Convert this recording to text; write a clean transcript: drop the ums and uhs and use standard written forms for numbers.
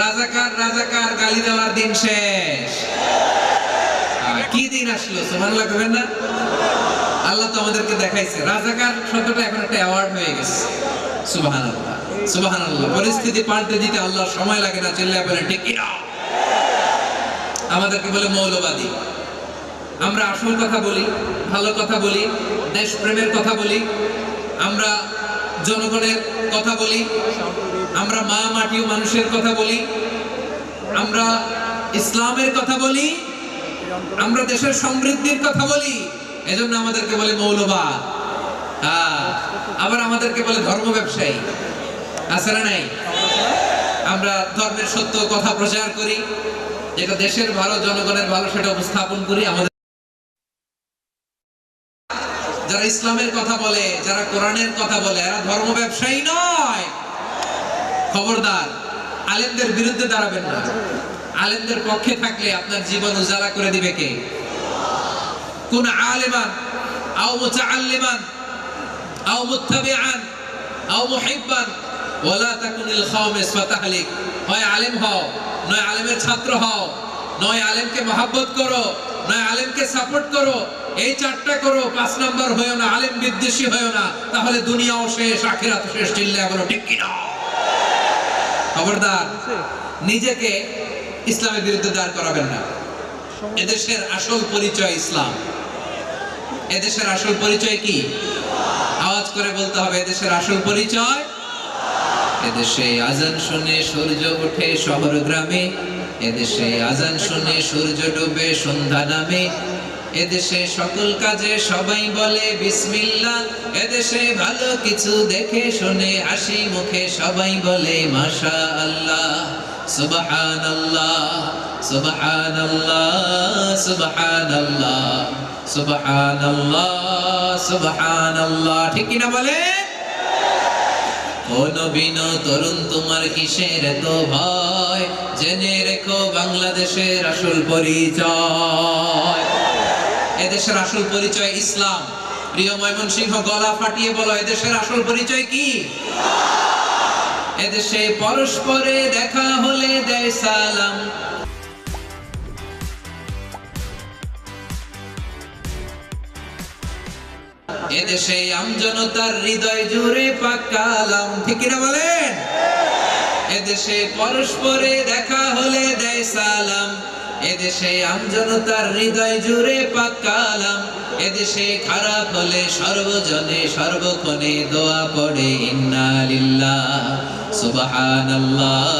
রাজাকার রাজাকার গালি দেওয়ার দিন শেষ। কি দিন আসলো, সুবহানাল্লাহ কবেন না? আল্লাহ তো আমাদেরকে দেখাইছে রাজাকার শব্দটা এখন একটা অ্যাওয়ার্ড হয়ে গেছে। সুবহানাল্লাহ সুবহানাল্লাহ। পরিস্থিতি পাল্টে দিতে আল্লাহর সময় লাগে না, চিল্লায় বলে ঠিক কিনা। আমাদেরকে বলে মৌলবাদী। আমরা আসল কথা বলি, ভালো কথা বলি, দেশপ্রেমের কথা বলি, আমরা জনগণের কথা বলি, আমরা মা মাটি ও মানুষের কথা বলি, আমরা ইসলামের কথা বলি, আমরা দেশের সমৃদ্ধির কথা বলি। এজন্য আমাদেরকে বলে মৌলবাদ। আবার আমাদেরকে বলে ধর্ম ব্যবসায়ী। আছে না নাই? আমরা ধর্মের সত্য কথা প্রচার করি, যেটা দেশের ভালো জনগণের ভালো সেটা উপস্থাপন করি। আমাদের যারা ইসলামের কথা বলে, যারা কোরআনের কথা বলে, এরা ধর্ম ব্যবসায়ী নয়। খবরদার, আলেমদের বিরুদ্ধে দাঁড়াবেন না। আলেমদের পক্ষে থাকলে আপনার জীবন উজালা করে দিবে কে? কোন আলেমান আও মুতাআল্লিমান আও মুত্তাবিআন আও মুহিব্বান ওয়ালা তাকুনিল খাওমিস ফাতাহলিক। হয় আলেম হও, নয় আলেমের ছাত্র হও, নয় আলেমকে মহব্বত করো, নয় আলেমকে সাপোর্ট করো। এই চারটা করো, 5 নাম্বার হয়ো না, আলেম বিদ্বেষী হয়ো না, তাহলে দুনিয়াও শেষ, আখিরাতও শেষ। চিল্লায়া বলো ঠিক কি না? খবরদার, নিজেকে ইসলামের বিরুদ্ধে দাঁড় করাবেন না। এদেশের আসল পরিচয় ইসলাম। এদেশের আসল পরিচয় কি? আওয়াজ করে বলতে হবে, এদেশের আসল পরিচয়। এদেশে আজান শুনে সূর্য ওঠে শহর গ্রামে, এদেশে আজান শুনে সূর্য ডুবে সন্ধ্যা নামে, এদেশে সকল কাজে সবাই বলে বিসমিল্লাহ, এদেশে ভালো কিছু দেখে শুনে হাসি মুখে সবাই বলে মাশাআল্লাহ। সুবহানাল্লাহ সুবহানাল্লাহ সুবহানাল্লাহ সুবহানাল্লাহ সুবহানাল্লাহ। ঠিক কি না বলে? ও নবীন তরুণ, তোমার কিসের এত ভয়? জেনে রেখো বাংলাদেশের আসল পরিচয়। এদেশের আসল পরিচয় ইসলাম। প্রিয় ময়মনসিংহ, গলা ফাটিয়ে বলো, এদেশের আসল পরিচয় কি? এদেশে পরস্পরে দেখা হলে দেয় সালাম, এদেশে আমজনতার হৃদয় জুড়ে পাক কালাম। ঠিক কিনা বলেন? এদেশে পরস্পরে দেখা হলে দেয় সালাম, এদেশে আমজনতার হৃদয় জুড়ে পাক কালাম, এদেশে খারাপ হলে সর্বজনে সর্বক্ষণে দোয়া পড়ে ইন্না লিল্লাহ সুবহানাল্লাহ।